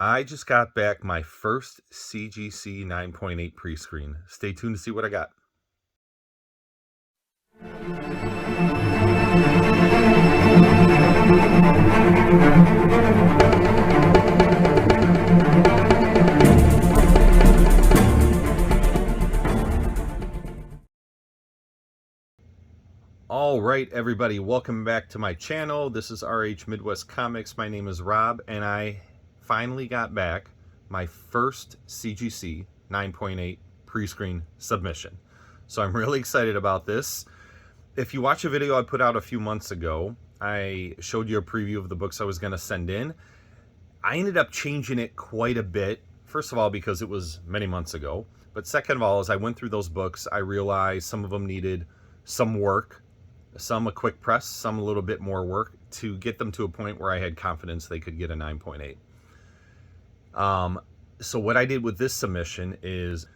I just got back my first CGC 9.8 pre-screen. Stay tuned to see what I got. All right, everybody, welcome back to my channel. This is RH Midwest Comics. My name is Rob, and I finally got back my first CGC 9.8 pre-screen submission. So I'm really excited about this. If you watch a video I put out a few months ago, I showed you a preview of the books I was going to send in. I ended up changing it quite a bit. First of all, because it was many months ago. But second of all, as I went through those books, I realized some of them needed some work. Some a quick press, some a little bit more work to get them to a point where I had confidence they could get a 9.8. So what I did with this submission is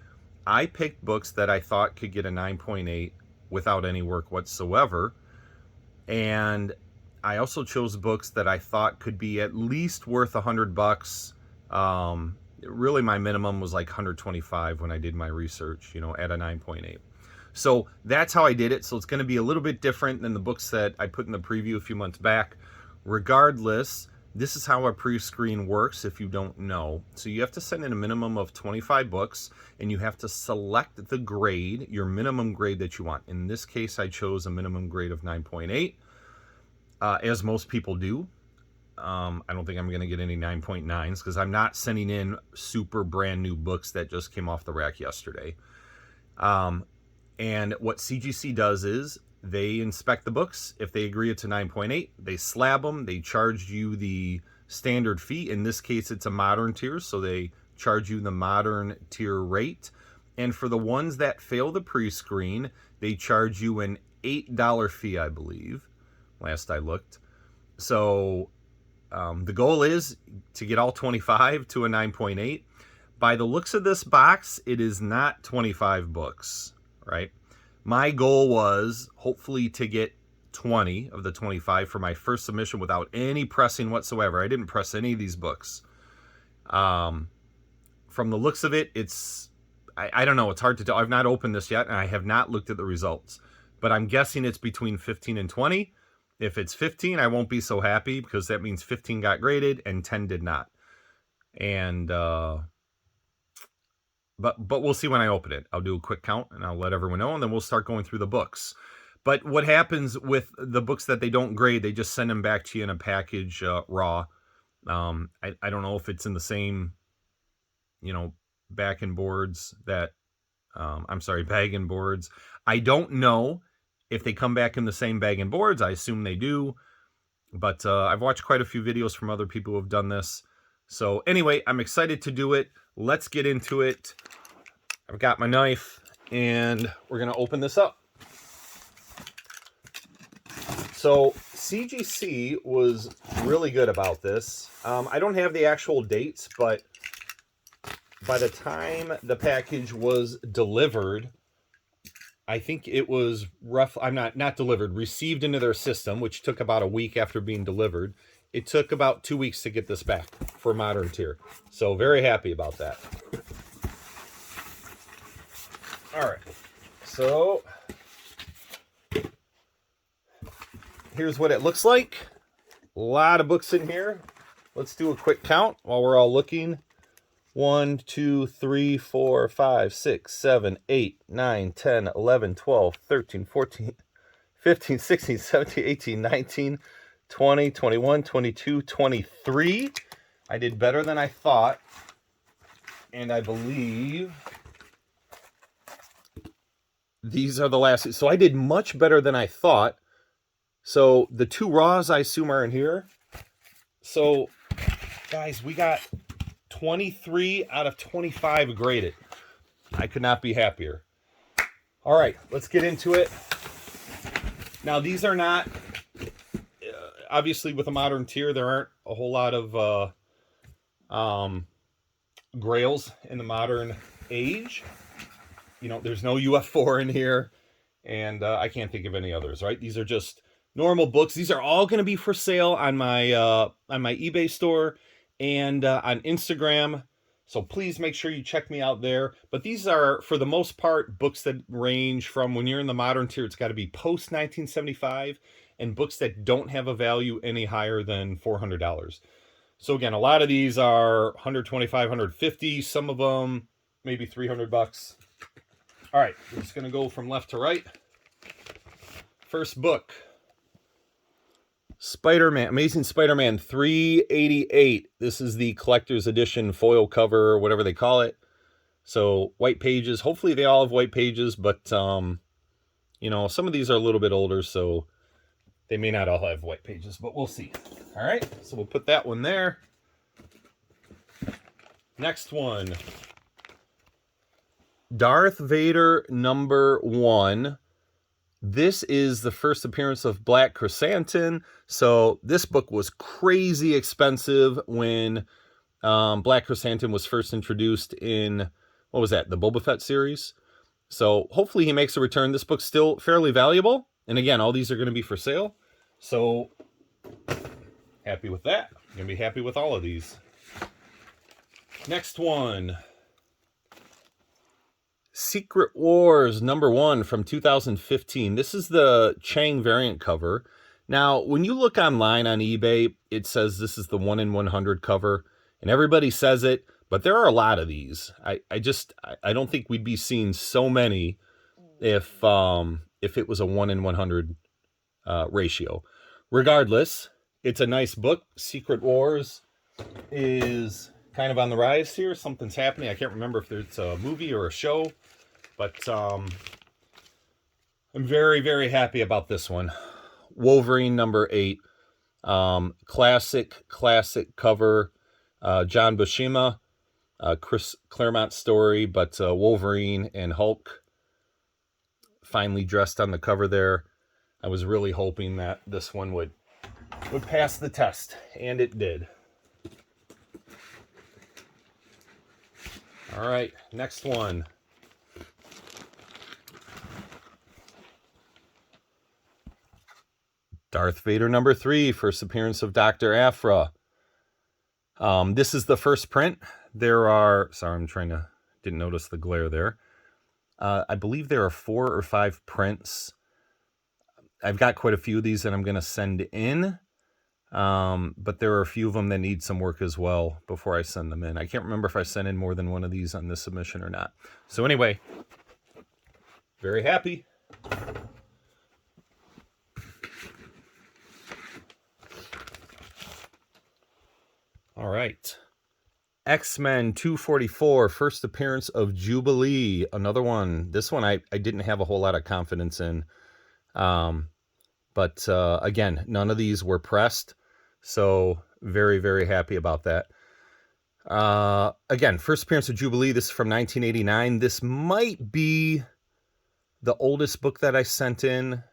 I picked books that I thought could get a 9.8 without any work whatsoever. And I also chose books that I thought could be at least worth $100. Really my minimum was like 125 when I did my research, at a 9.8. So that's how I did it. So it's going to be a little bit different than the books that I put in the preview a few months back. Regardless, this is how a pre-screen works if you don't know. So you have to send in a minimum of 25 books, and you have to select the grade, your minimum grade that you want. In this case, I chose a minimum grade of 9.8, as most people do. I don't think I'm going to get any 9.9s because I'm not sending in super brand new books that just came off the rack yesterday. And what CGC does is they inspect the books. If they agree it's a 9.8, they slab them. They charge you the standard fee. In this case, it's a modern tier, so they charge you the modern tier rate. And for the ones that fail the pre-screen, they charge you an $8 fee, I believe, last I looked. So the goal is to get all 25 to a 9.8. By the looks of this box, it is not 25 books. Right? My goal was hopefully to get 20 of the 25 for my first submission without any pressing whatsoever. I didn't press any of these books. From the looks of it, I don't know. It's hard to tell. I've not opened this yet, and I have not looked at the results. But I'm guessing it's between 15 and 20. If it's 15, I won't be so happy because that means 15 got graded and 10 did not. And But we'll see when I open it. I'll do a quick count and I'll let everyone know, and then we'll start going through the books. But what happens with the books that they don't grade, they just send them back to you in a package raw. I don't know if it's in the same, back and boards that, bag and boards. I don't know if they come back in the same bag and boards. I assume they do. But I've watched quite a few videos from other people who have done this. So anyway, I'm excited to do it. Let's get into it. I've got my knife, and we're going to open this up. So CGC was really good about this. I don't have the actual dates, but by the time the package was delivered, I think it was not delivered, received into their system, which took about a week after being delivered. It took about 2 weeks to get this back for modern tier. So very happy about that. All right. So here's what it looks like. A lot of books in here. Let's do a quick count while we're all looking. 1, 2, 3, 4, 5, 6, 7, 8, 9, 10, 11, 12, 13, 14, 15, 16, 17, 18, 19, 20, 21, 22, 23. I did better than I thought. And I believe these are the last. So I did much better than I thought. So the 2 raws, I assume, are in here. So, guys, we got 23 out of 25 graded. I could not be happier. All right, let's get into it. Now, these are not... obviously, with a modern tier, there aren't a whole lot of grails in the modern age. There's no UF4 in here, and I can't think of any others, right? These are just normal books. These are all going to be for sale on my eBay store, and on Instagram. So please make sure you check me out there. But these are, for the most part, books that range from, when you're in the modern tier, it's got to be post 1975, and books that don't have a value any higher than $400. So again, a lot of these are 125, 150. Some of them maybe 300 bucks. All right, we're just going to go from left to right. First book, Spider-Man, Amazing Spider-Man 388. This is the collector's edition foil cover, or whatever they call it. So white pages. Hopefully they all have white pages, but you know, some of these are a little bit older, so they may not all have white pages, but we'll see. All right, so we'll put that one there. Next one, Darth Vader #1. This is the first appearance of Black Chrysanthemum. So this book was crazy expensive when Black Chrysanthemum was first introduced in, what was that, the Boba Fett series. So hopefully he makes a return. This book's still fairly valuable. And again, all these are going to be for sale. So happy with that. I'm going to be happy with all of these. Next one, Secret Wars #1 from 2015. This is the Chang variant cover. Now, when you look online on eBay, it says this is the 1 in 100 cover, and everybody says it, but there are a lot of these. I don't think we'd be seeing so many if it was a 1 in 100 ratio. Regardless, it's a nice book. Secret Wars is kind of on the rise here. Something's happening. I can't remember if it's a movie or a show, but I'm very, very happy about this one. Wolverine #8. Classic cover. John Buscema, Chris Claremont story, but Wolverine and Hulk finally dressed on the cover there. I was really hoping that this one would pass the test, and it did. All right, next one. Darth Vader #3, first appearance of Dr. Aphra. This is the first print. There are, sorry, didn't notice the glare there. I believe there are 4 or 5 prints. I've got quite a few of these that I'm going to send in. But there are a few of them that need some work as well before I send them in. I can't remember if I sent in more than one of these on this submission or not. So anyway, very happy. All right. X-Men 244, first appearance of Jubilee. Another one. This one I didn't have a whole lot of confidence in. But again, none of these were pressed. So very, very happy about that. Again, first appearance of Jubilee. This is from 1989. This might be the oldest book that I sent in.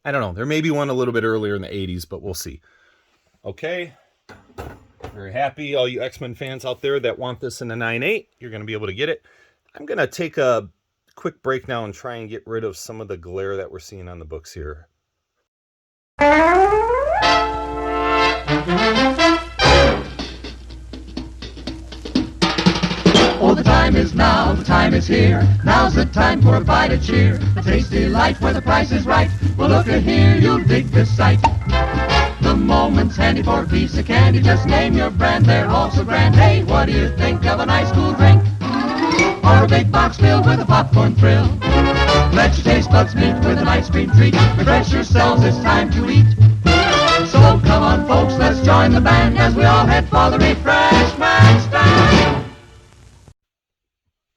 I don't know. There may be one a little bit earlier in the 80s, but we'll see. Okay. Very happy. All you X-Men fans out there that want this in a 9.8, you're going to be able to get it. I'm going to take a quick break now and try and get rid of some of the glare that we're seeing on the books here. Oh, the time is now, the time is here. Now's the time for a bite of cheer. A tasty life where the price is right. Well, look at here, you'll dig this sight. The moment's handy for a piece of candy. Just name your brand, they're all so grand. Hey, what do you think of a nice cool drink? Or a big box filled with a popcorn thrill? Let your taste buds meet with an ice cream treat. Refresh yourselves, it's time to eat. So come on, folks, let's join the band as we all head for the refreshment stand.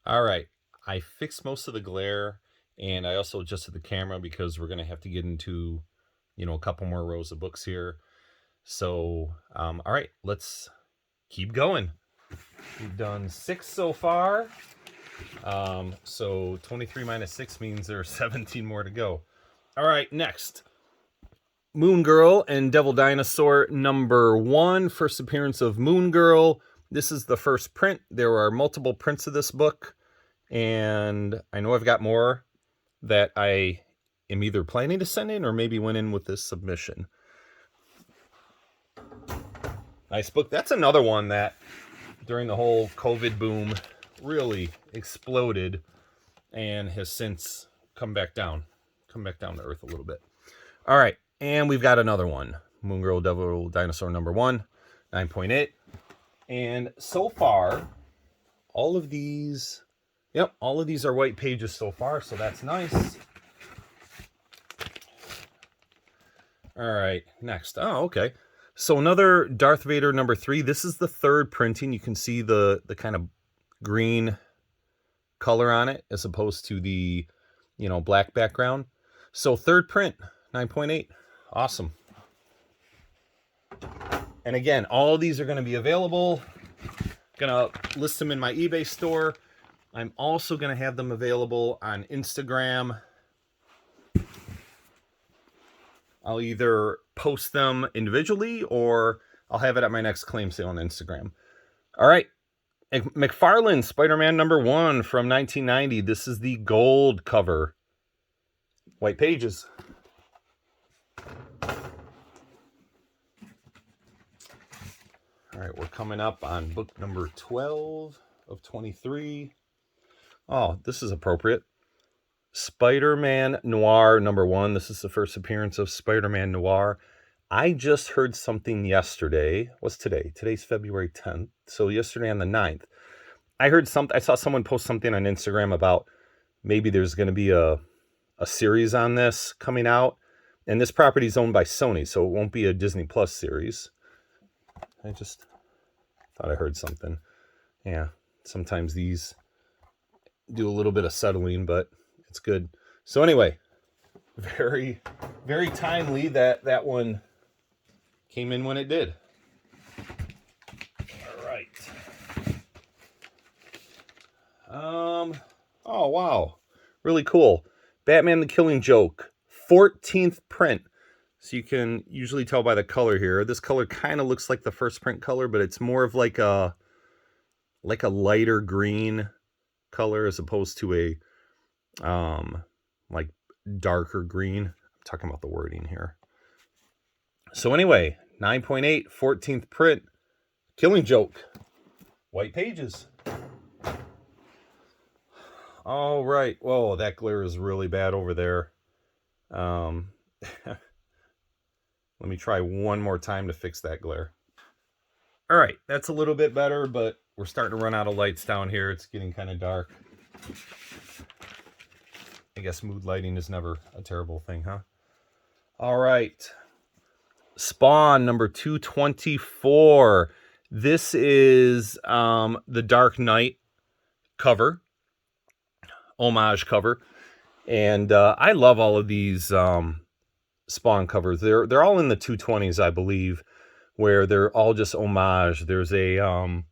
All right, I fixed most of the glare, and I also adjusted the camera because we're going to have to get into, a couple more rows of books here. So, all right, let's keep going. We've done 6 so far. So 23 minus 6 means there are 17 more to go. All right, next. Moon Girl and Devil Dinosaur #1, first appearance of Moon Girl. This is the first print. There are multiple prints of this book, and I know I've got more that I am either planning to send in or maybe went in with this submission. Nice book. That's another one that during the whole COVID boom really exploded and has since come back down to earth a little bit. All right, and we've got another one, Moon Girl Devil Dinosaur number 1, 9.8. And so far, all of these are white pages so far, so that's nice. All right, next. Oh, okay. So another Darth Vader number 3. This is the third printing. You can see the kind of green color on it as opposed to the, black background. So third print, 9.8. Awesome. And again, all of these are going to be available. Going to list them in my eBay store. I'm also going to have them available on Instagram. I'll either post them individually or I'll have it at my next claim sale on Instagram. All right. McFarlane Spider-Man number 1 from 1990. This is the gold cover. White pages. All right, we're coming up on book number 12 of 23. Oh, this is appropriate. Spider-Man Noir number 1. This is the first appearance of Spider-Man Noir. I just heard something yesterday. What's today? Today's February 10th. So yesterday on the 9th, I saw someone post something on Instagram about maybe there's going to be a series on this coming out. And this property is owned by Sony, so it won't be a Disney Plus series. I just thought I heard something. Yeah, sometimes these do a little bit of settling, but it's good. So anyway, very, very timely that one came in when it did. All right. Oh, wow. Really cool. Batman the Killing Joke, 14th print. So you can usually tell by the color here. This color kind of looks like the first print color, but it's more of like a lighter green color as opposed to a like darker green. I'm talking about the wording here. So anyway, 9.8, 14th print, Killing Joke, white pages. All right. Whoa, that glare is really bad over there. Let me try one more time to fix that glare. All right, that's a little bit better, but we're starting to run out of lights down here. It's getting kind of dark. I guess mood lighting is never a terrible thing, huh? All right. Spawn number 224. This is the Dark Knight cover, homage cover. And I love all of these Spawn covers. They're all in the 220s, I believe, where they're all just homage. There's a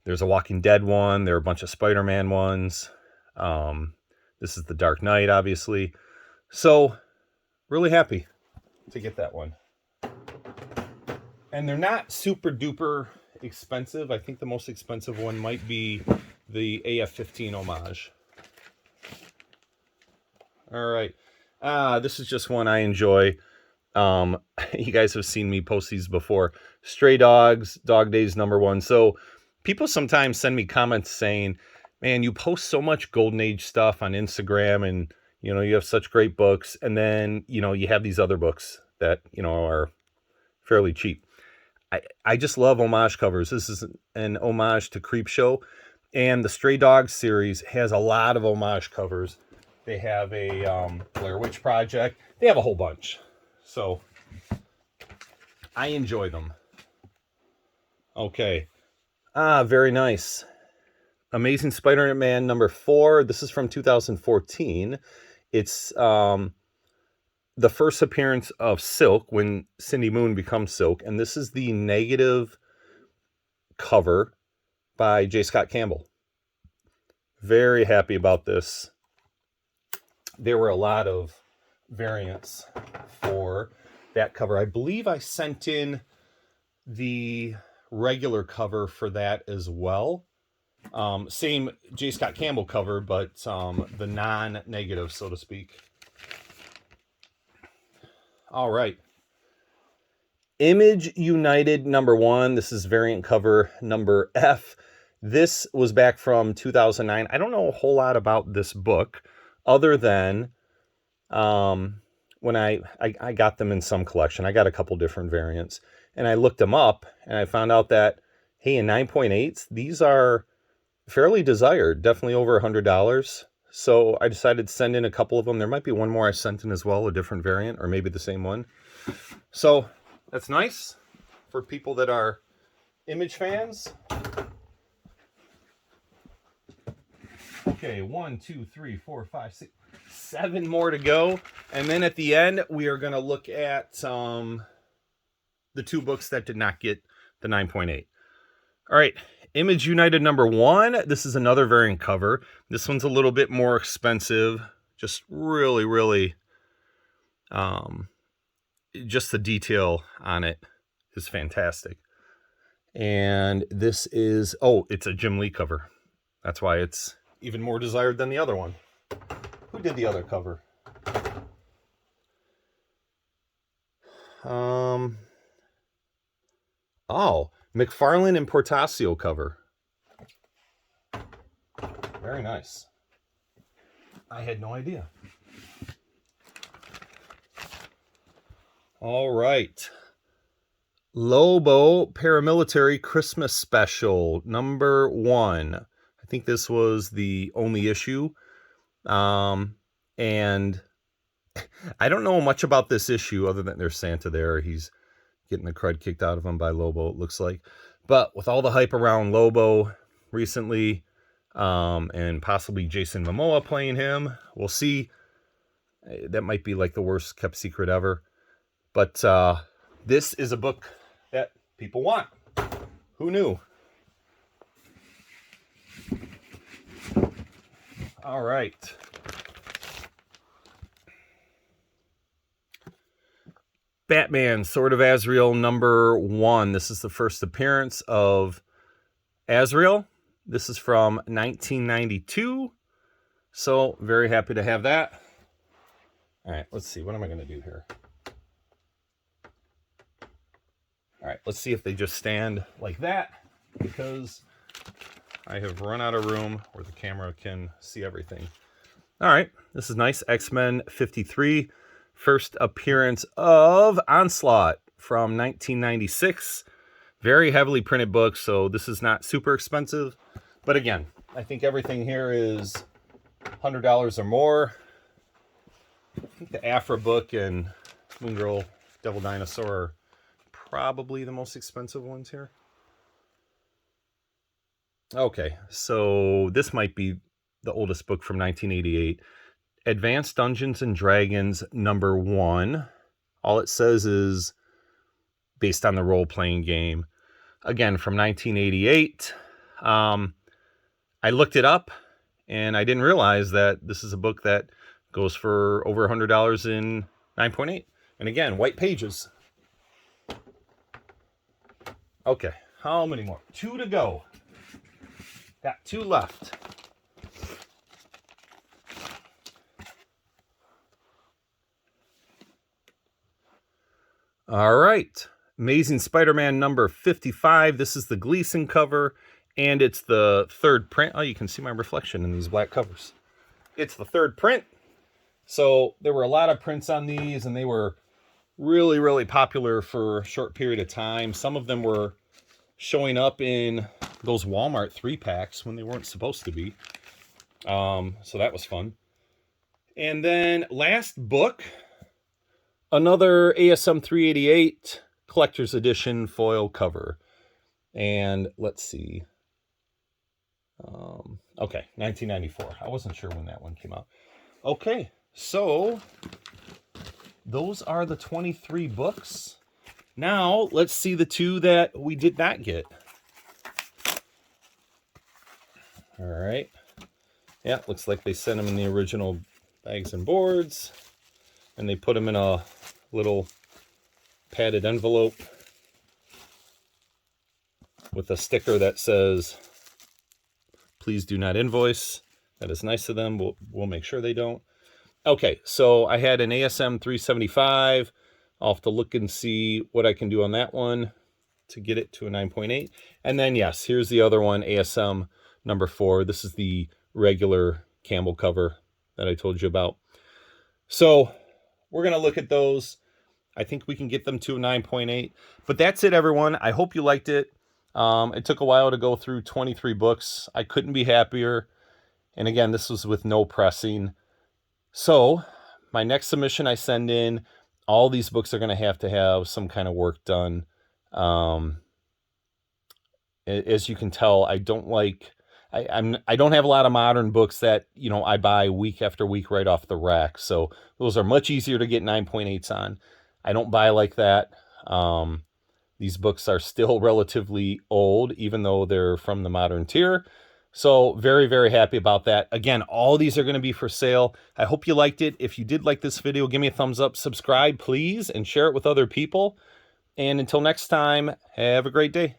Walking Dead one. There are a bunch of Spider-Man ones. This is the Dark Knight, obviously. So, really happy to get that one. And they're not super duper expensive. I think the most expensive one might be the AF-15 homage. All right. This is just one I enjoy. You guys have seen me post these before. Stray Dogs, Dog Days number 1. So people sometimes send me comments saying, man, you post so much Golden Age stuff on Instagram and, you have such great books. And then, you have these other books that, are fairly cheap. I just love homage covers. This is an homage to Creepshow. And the Stray Dogs series has a lot of homage covers. They have a Blair Witch Project. They have a whole bunch. So I enjoy them. Okay. Very nice. Amazing Spider-Man number 4. This is from 2014. It's the first appearance of Silk when Cindy Moon becomes Silk. And this is the negative cover by J. Scott Campbell. Very happy about this. There were a lot of variants for that cover. I believe I sent in the regular cover for that as well. Same J. Scott Campbell cover, but the non-negative, so to speak. All right. Image United #1. This is variant cover number F. This was back from 2009. I don't know a whole lot about this book other than when I got them in some collection. I got a couple different variants, and I looked them up, and I found out that, hey, in 9.8s, these are fairly desired, definitely over $100. So I decided to send in a couple of them. There might be one more I sent in as well, a different variant, or maybe the same one. So that's nice for people that are Image fans. Okay, 1, 2, 3, 4, 5, 6, 7 more to go. And then at the end, we are going to look at the 2 books that did not get the 9.8. All right, Image United #1. This is another variant cover. This one's a little bit more expensive. Just really, really, just the detail on it is fantastic. And this is, it's a Jim Lee cover. That's why it's even more desired than the other one. Who did the other cover? McFarlane and Portacio cover. Very nice. I had no idea. All right. Lobo Paramilitary Christmas Special #1. I think this was the only issue. And I don't know much about this issue other than there's Santa there. He's getting the crud kicked out of him by Lobo, it looks like. But with all the hype around Lobo recently, and possibly Jason Momoa playing him, we'll see. That might be like the worst kept secret ever. But this is a book that people want. Who knew? All right. Batman, Sword of Azrael #1. This is the first appearance of Azrael. This is from 1992. So very happy to have that. All right, let's see. What am I going to do here? All right, let's see if they just stand like that, because I have run out of room where the camera can see everything. All right, this is nice. X-Men 53. First appearance of Onslaught from 1996. Very heavily printed book, so this is not super expensive. But again, I think everything here is $100 or more. I think the Afra book and Moon Girl, Devil Dinosaur are probably the most expensive ones here. Okay, so this might be the oldest book from 1988. Advanced Dungeons and Dragons #1. All it says is based on the role-playing game. Again, from 1988. I looked it up, and I didn't realize that this is a book that goes for over $100 in 9.8. And again, white pages. Okay, how many more? 2 to go. Got 2 left. All right. Amazing Spider-Man #55. This is the Gleason cover, and it's the 3rd print. Oh, you can see my reflection in these black covers. It's the 3rd print. So there were a lot of prints on these, and they were really, really popular for a short period of time. Some of them were showing up in those Walmart 3-packs when they weren't supposed to be. So that was fun. And then last book, another ASM 388 collector's edition foil cover. And let's see. Okay, 1994. I wasn't sure when that one came out. Okay, so those are the 23 books. Now, let's see the 2 that we did not get. All right. Yeah, looks like they sent them in the original bags and boards, and they put them in a little padded envelope with a sticker that says, "Please do not invoice." That is nice of them. We'll make sure they don't. Okay, so I had an ASM 375, I'll have to look and see what I can do on that one to get it to a 9.8. And then, yes, here's the other one, ASM number 4. This is the regular Campbell cover that I told you about. So we're going to look at those. I think we can get them to a 9.8. But that's it, everyone. I hope you liked it. It took a while to go through 23 books. I couldn't be happier. And again, this was with no pressing. So my next submission I send in, all these books are going to have some kind of work done. As you can tell, I don't like, I don't have a lot of modern books that, you know, I buy week after week right off the rack. So those are much easier to get 9.8s on. I don't buy like that. These books are still relatively old, even though they're from the modern tier. So very, very happy about that. Again, all these are going to be for sale. I hope you liked it. If you did like this video, give me a thumbs up, subscribe, please, and share it with other people. And until next time, have a great day.